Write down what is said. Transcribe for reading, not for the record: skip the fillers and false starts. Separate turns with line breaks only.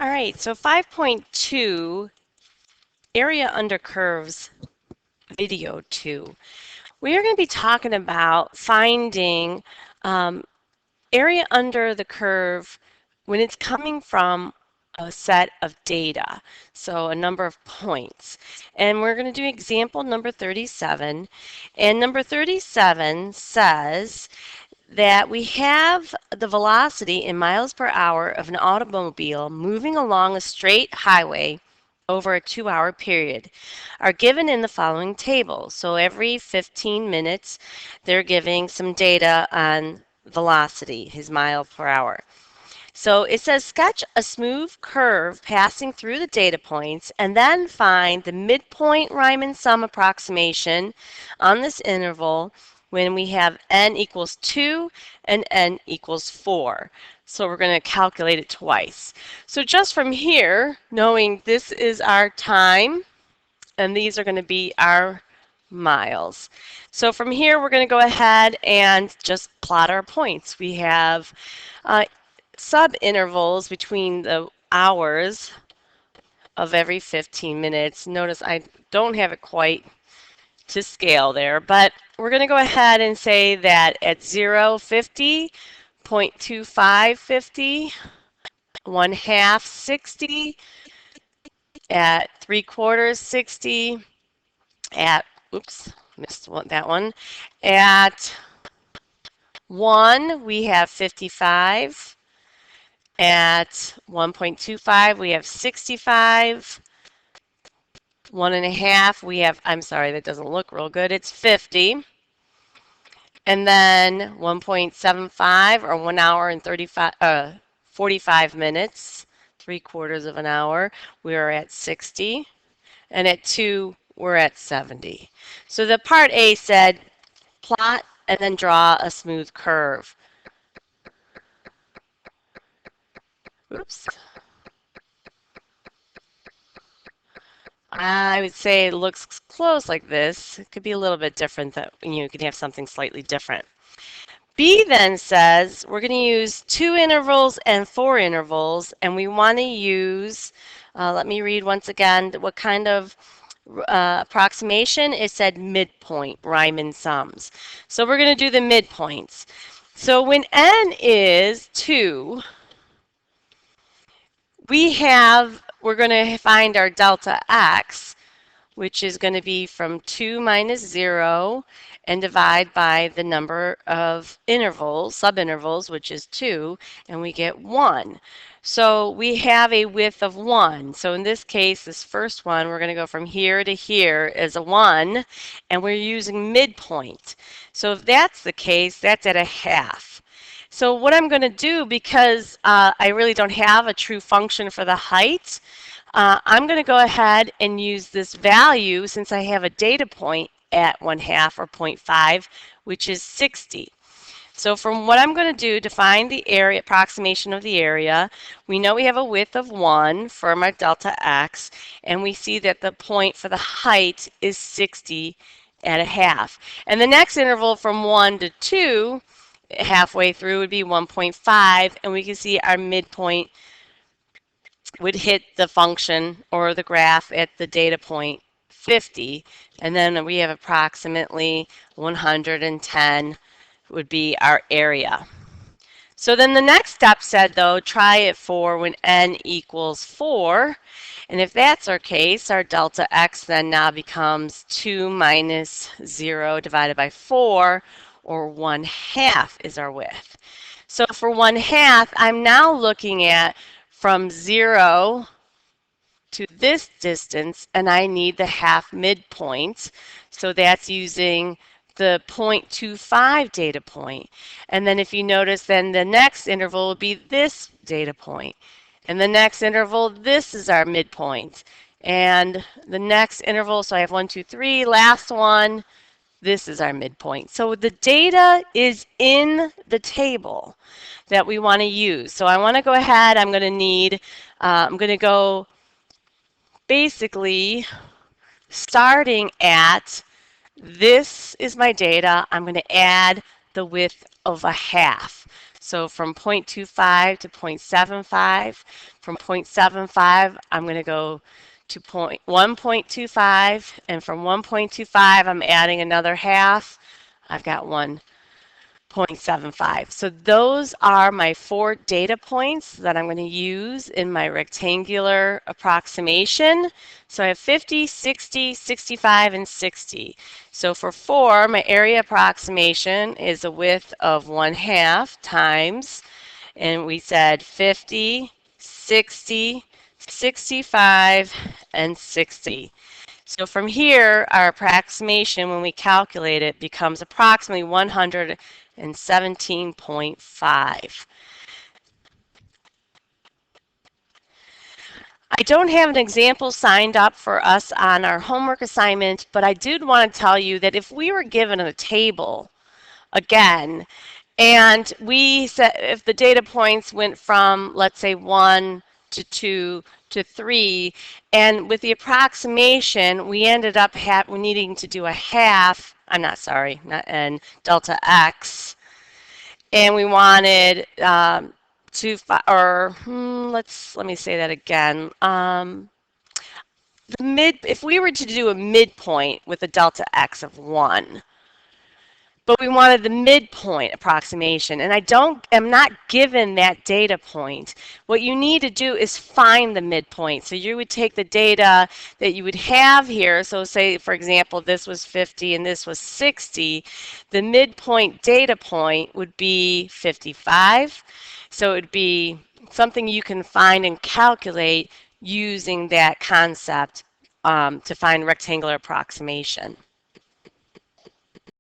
All right, so 5.2, area under curves, video 2. We are going to be talking about finding area under the curve when it's coming from a set of data, so a number of points. And we're going to do example number 37. And number 37 says that we have the velocity in miles per hour of an automobile moving along a straight highway over a 2-hour period are given in the following table. So every 15 minutes, they're giving some data on velocity, his mile per hour. So it says sketch a smooth curve passing through the data points and then find the midpoint Riemann sum approximation on this interval when we have n equals 2 and n equals 4. So we're going to calculate it twice. So just from here, knowing this is our time and these are going to be our miles. So from here, we're going to go ahead and just plot our points. We have sub-intervals between the hours of every 15 minutes. Notice I don't have it quite to scale there, but we're going to go ahead and say that at 0, 50, 0.25, 50, 1/2, 60, at 3/4, 60, at, oops, missed that one, at 1, we have 55. At 1.25, we have 65. 1.5, we have, I'm sorry, that doesn't look real good. It's 50. And then 1.75, or 1 hour and 45 minutes, 3/4 of an hour, we are at 60. And at 2, we're at 70. So the part A said plot and then draw a smooth curve. Oops. I would say it looks close like this. It could be a little bit different, that you could have something slightly different. B then says we're going to use 2 intervals and 4 intervals, and we want to use, let me read once again what kind of approximation. It said midpoint, Riemann sums. So we're going to do the midpoints. So when n is 2, we're going to find our delta x, which is going to be from 2 minus 0 and divide by the number of intervals, subintervals, which is 2, and we get 1. So we have a width of 1. So in this case, this first one, we're going to go from here to here as a 1, and we're using midpoint. So if that's the case, that's at 1/2. So what I'm going to do, because I really don't have a true function for the height, I'm going to go ahead and use this value since I have a data point at 1/2 or 0.5, which is 60. So from what I'm going to do to find the area, approximation of the area, we know we have a width of 1 for my delta x, and we see that the point for the height is 60 at 1/2. And the next interval from 1 to 2, halfway through, would be 1.5, and we can see our midpoint would hit the function or the graph at the data point 50, and then we have approximately 110 would be our area. So then the next step said, though, try it for when n equals 4. And if that's our case, our delta x then now becomes 2 minus 0 divided by 4, or 1/2 is our width. So for 1/2, I'm now looking at from 0 to this distance, and I need the half midpoint. So that's using the 0.25 data point. And then if you notice, then the next interval will be this data point. And the next interval, this is our midpoint. And the next interval, so I have 1, 2, 3, last one, this is our midpoint. So the data is in the table that we want to use. So I want to go ahead, I'm going to go basically starting at, this is my data, I'm going to add the width of 1/2. So from 0.25 to 0.75. From 0.75, I'm going to go to 1.25, and from 1.25, I'm adding another half. I've got 1.75. So those are my 4 data points that I'm going to use in my rectangular approximation. So I have 50, 60, 65, and 60. So for 4, my area approximation is a width of 1/2 times, and we said 50, 60, 65, and 60. So from here, our approximation, when we calculate it, becomes approximately 117.5. I don't have an example signed up for us on our homework assignment, but I did want to tell you that if we were given a table, again, and we said if the data points went from, let's say, 1 to 2 to 3, and with the approximation, we ended up needing to do a half, I'm not sorry, not n, delta x, and we wanted let me say that again. If we were to do a midpoint with a delta x of 1, but we wanted the midpoint approximation, and am not given that data point. What you need to do is find the midpoint. So you would take the data that you would have here. So say, for example, this was 50 and this was 60. The midpoint data point would be 55. So it would be something you can find and calculate using that concept to find rectangular approximation.